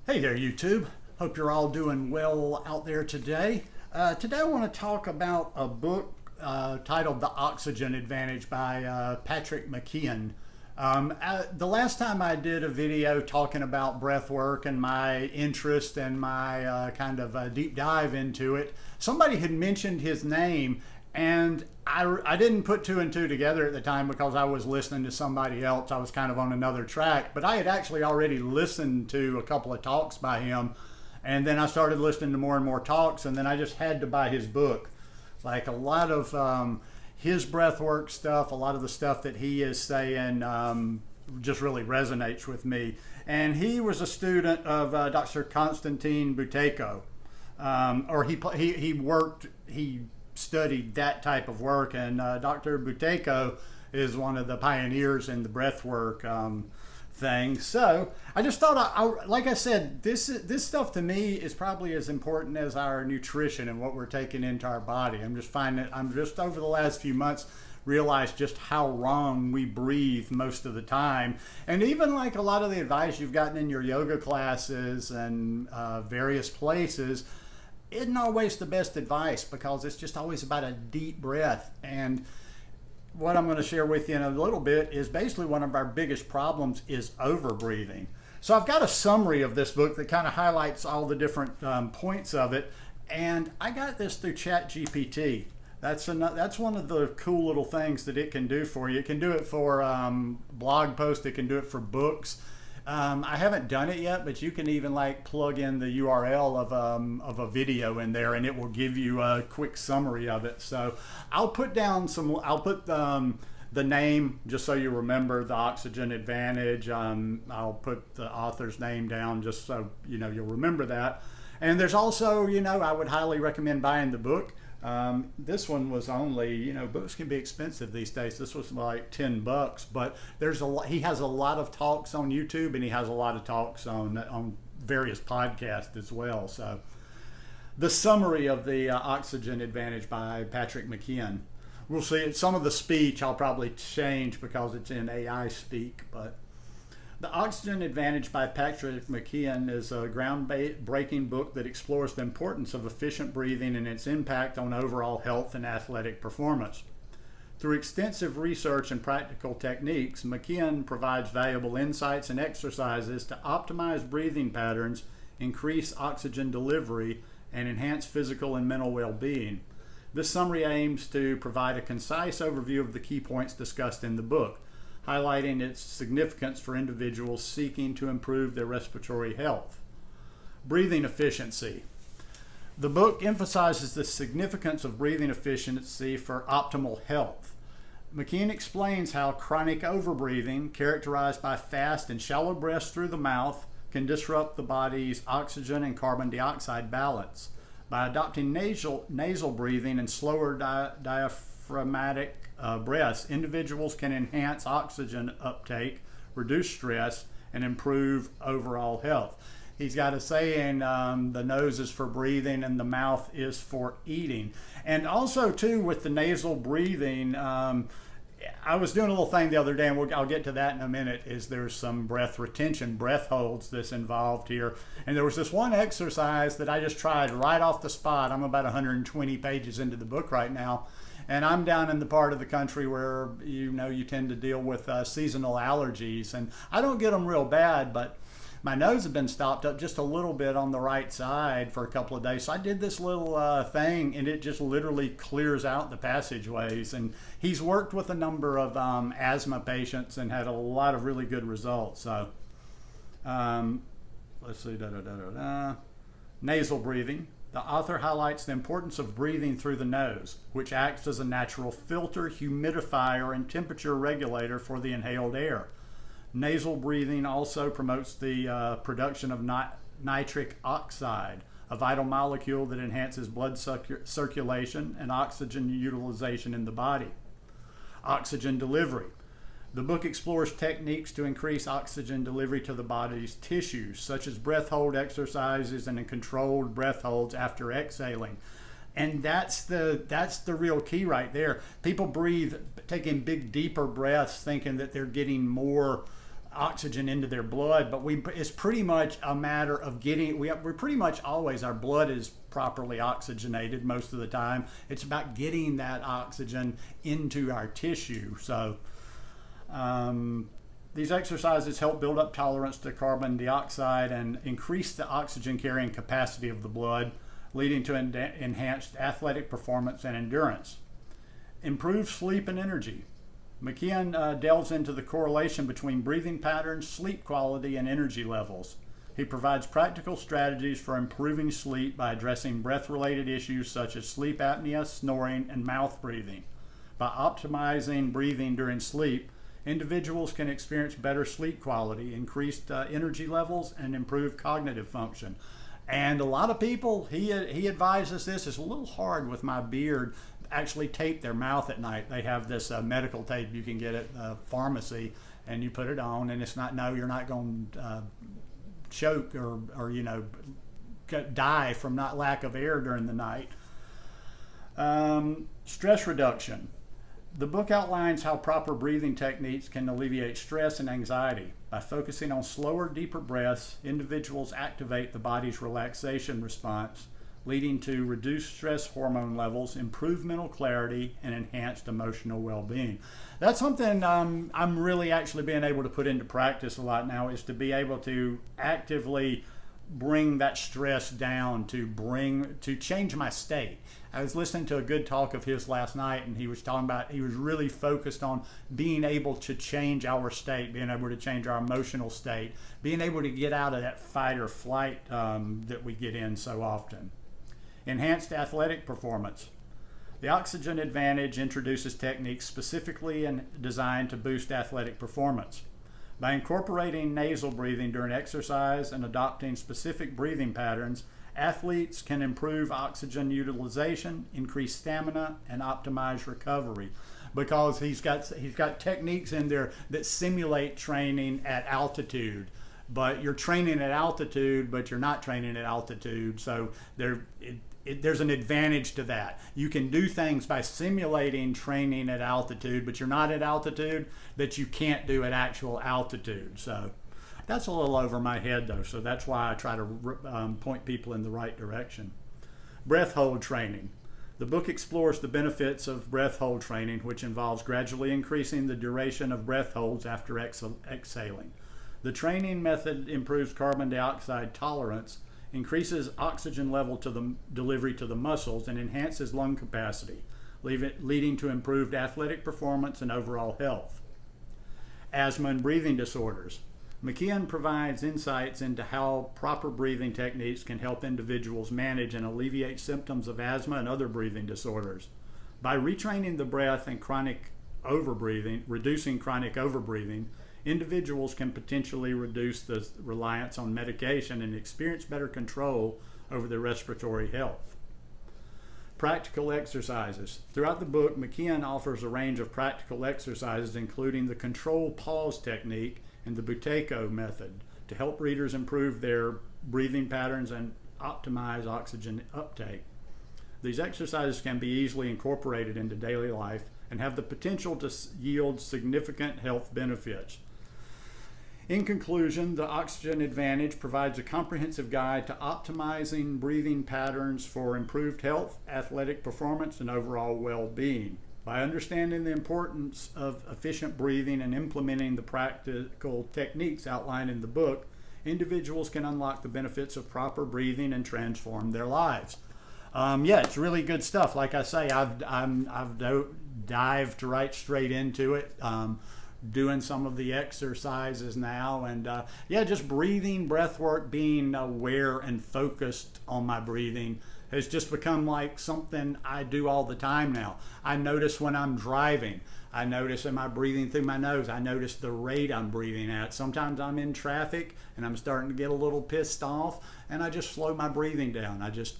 Hey there, YouTube. Hope you're all doing well out there today. Today I want to talk about a book titled The Oxygen Advantage by Patrick McKeown. The last time I did a video talking about breath work and my interest and my kind of deep dive into it, somebody had mentioned his name, and I didn't put two and two together at the time because I was listening to somebody else. I was kind of on another track, but I had actually already listened to a couple of talks by him, and then I started listening to more and more talks, and then I just had to buy his book. Like a lot of his breathwork stuff, a lot of the stuff that he is saying just really resonates with me. And he was a student of Dr. Konstantin Buteyko, or he studied that type of work, and Dr. Buteyko is one of the pioneers in the breathwork thing. So I just thought, like I said, this stuff to me is probably as important as our nutrition and what we're taking into our body. I'm just over the last few months realized just how wrong we breathe most of the time. And even like a lot of the advice you've gotten in your yoga classes and various places isn't always the best advice, because it's just always about a deep breath. And what I'm going to share with you in a little bit is basically one of our biggest problems is over breathing. So I've got a summary of this book that kind of highlights all the different points of it, and I got this through ChatGPT. That's one of the cool little things that it can do for you. It can do it for blog posts. It can do it for books. I haven't done it yet, but you can even like plug in the URL of a video in there, and it will give you a quick summary of it. So I'll put the name just so you remember, The Oxygen Advantage. I'll put the author's name down just so you'll remember that. And there's also, I would highly recommend buying the book. This one was only, books can be expensive these days. This was like $10, but he has a lot of talks on YouTube, and he has a lot of talks on various podcasts as well. So the summary of the Oxygen Advantage by Patrick McKeown. We'll see. Some of the speech I'll probably change because it's in AI speak, but The Oxygen Advantage by Patrick McKeown is a groundbreaking book that explores the importance of efficient breathing and its impact on overall health and athletic performance. Through extensive research and practical techniques, McKeown provides valuable insights and exercises to optimize breathing patterns, increase oxygen delivery, and enhance physical and mental well-being. This summary aims to provide a concise overview of the key points discussed in the book, highlighting its significance for individuals seeking to improve their respiratory health. Breathing efficiency. The book emphasizes the significance of breathing efficiency for optimal health. McKeown explains how chronic overbreathing, characterized by fast and shallow breaths through the mouth, can disrupt the body's oxygen and carbon dioxide balance. By adopting nasal breathing and slower diaphragmatic breaths, individuals can enhance oxygen uptake, reduce stress, and improve overall health. He's got a saying, the nose is for breathing and the mouth is for eating. And also, too, with the nasal breathing, I was doing a little thing the other day, and I'll get to that in a minute, is there's some breath retention, breath holds that's involved here. And there was this one exercise that I just tried right off the spot. I'm about 120 pages into the book right now. And I'm down in the part of the country where, you tend to deal with seasonal allergies. And I don't get them real bad, but my nose had been stopped up just a little bit on the right side for a couple of days. So I did this little thing, and it just literally clears out the passageways. And he's worked with a number of asthma patients and had a lot of really good results. So let's see, nasal breathing. The author highlights the importance of breathing through the nose, which acts as a natural filter, humidifier, and temperature regulator for the inhaled air. Nasal breathing also promotes the production of nitric oxide, a vital molecule that enhances blood circulation and oxygen utilization in the body. Oxygen delivery. The book explores techniques to increase oxygen delivery to the body's tissues, such as breath hold exercises and controlled breath holds after exhaling. And that's the real key right there. People breathe, taking big, deeper breaths, thinking that they're getting more oxygen into their blood, but it's pretty much a matter of we're pretty much always, our blood is properly oxygenated most of the time. It's about getting that oxygen into our tissue. So these exercises help build up tolerance to carbon dioxide and increase the oxygen carrying capacity of the blood, leading to enhanced athletic performance and endurance. Improved sleep and energy. McKeown delves into the correlation between breathing patterns, sleep quality, and energy levels. He provides practical strategies for improving sleep by addressing breath-related issues such as sleep apnea, snoring, and mouth breathing. By optimizing breathing during sleep, individuals can experience better sleep quality, increased energy levels, and improved cognitive function. And a lot of people, he advises this. It's a little hard with my beard, actually tape their mouth at night. They have this medical tape you can get at the pharmacy, and you put it on, and it's not, no, you're not going to choke or you know, die from not lack of air during the night. Stress reduction. The book outlines how proper breathing techniques can alleviate stress and anxiety. By focusing on slower, deeper breaths, individuals activate the body's relaxation response, leading to reduced stress hormone levels, improved mental clarity, and enhanced emotional well-being. That's something I'm really actually being able to put into practice a lot now, is to be able to actively bring that stress down, to change my state. I was listening to a good talk of his last night, and he was talking about, he was really focused on being able to change our state, being able to change our emotional state, being able to get out of that fight or flight that we get in so often. Enhanced athletic performance. The Oxygen Advantage introduces techniques specifically designed to boost athletic performance. By incorporating nasal breathing during exercise and adopting specific breathing patterns, athletes can improve oxygen utilization, increase stamina, and optimize recovery. Because he's got techniques in there that simulate training at altitude. But you're training at altitude, but you're not training at altitude. So there's an advantage to that. You can do things by simulating training at altitude, but you're not at altitude, that you can't do at actual altitude. So that's a little over my head, though. So that's why I try to point people in the right direction. Breath hold training. The book explores the benefits of breath hold training, which involves gradually increasing the duration of breath holds after exhaling. The training method improves carbon dioxide tolerance, increases oxygen level to the delivery to the muscles, and enhances lung capacity, leading to improved athletic performance and overall health. Asthma and breathing disorders. McKeown provides insights into how proper breathing techniques can help individuals manage and alleviate symptoms of asthma and other breathing disorders. By retraining the breath and reducing chronic overbreathing, individuals can potentially reduce the reliance on medication and experience better control over their respiratory health. Practical exercises. Throughout the book, McKeown offers a range of practical exercises, including the control pause technique and the Buteyko method, to help readers improve their breathing patterns and optimize oxygen uptake. These exercises can be easily incorporated into daily life and have the potential to yield significant health benefits. In conclusion, the Oxygen Advantage provides a comprehensive guide to optimizing breathing patterns for improved health, athletic performance, and overall well-being. By understanding the importance of efficient breathing and implementing the practical techniques outlined in the book, individuals can unlock the benefits of proper breathing and transform their lives. Yeah, it's really good stuff. Like I say, I've dived right straight into it. Doing some of the exercises now, and yeah, just breathing, breath work, being aware and focused on my breathing has just become like something I do all the time now. I notice when I'm driving, I notice, am I breathing through my nose? I notice the rate I'm breathing at. Sometimes I'm in traffic and I'm starting to get a little pissed off, and I just slow my breathing down. I just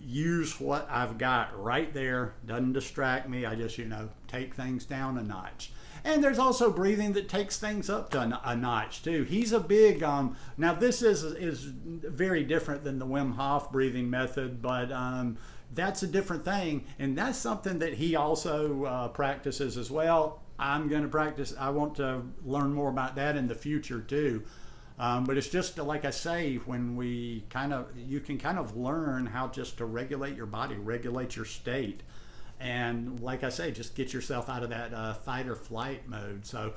use what I've got right there. Doesn't distract me. I just, take things down a notch. And there's also breathing that takes things up to a notch too. He's a big, now this is very different than the Wim Hof breathing method, but that's a different thing. And that's something that he also practices as well. I'm going to practice. I want to learn more about that in the future too. But it's just like I say, when you can kind of learn how just to regulate your body, regulate your state. And like I say, just get yourself out of that fight or flight mode. So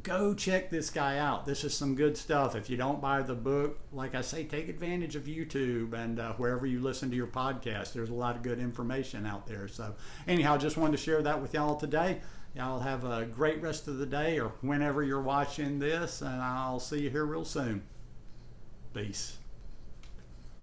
go check this guy out. This is some good stuff. If you don't buy the book, like I say, take advantage of YouTube and wherever you listen to your podcast. There's a lot of good information out there. So anyhow, just wanted to share that with y'all today. Y'all have a great rest of the day or whenever you're watching this, and I'll see you here real soon. Peace.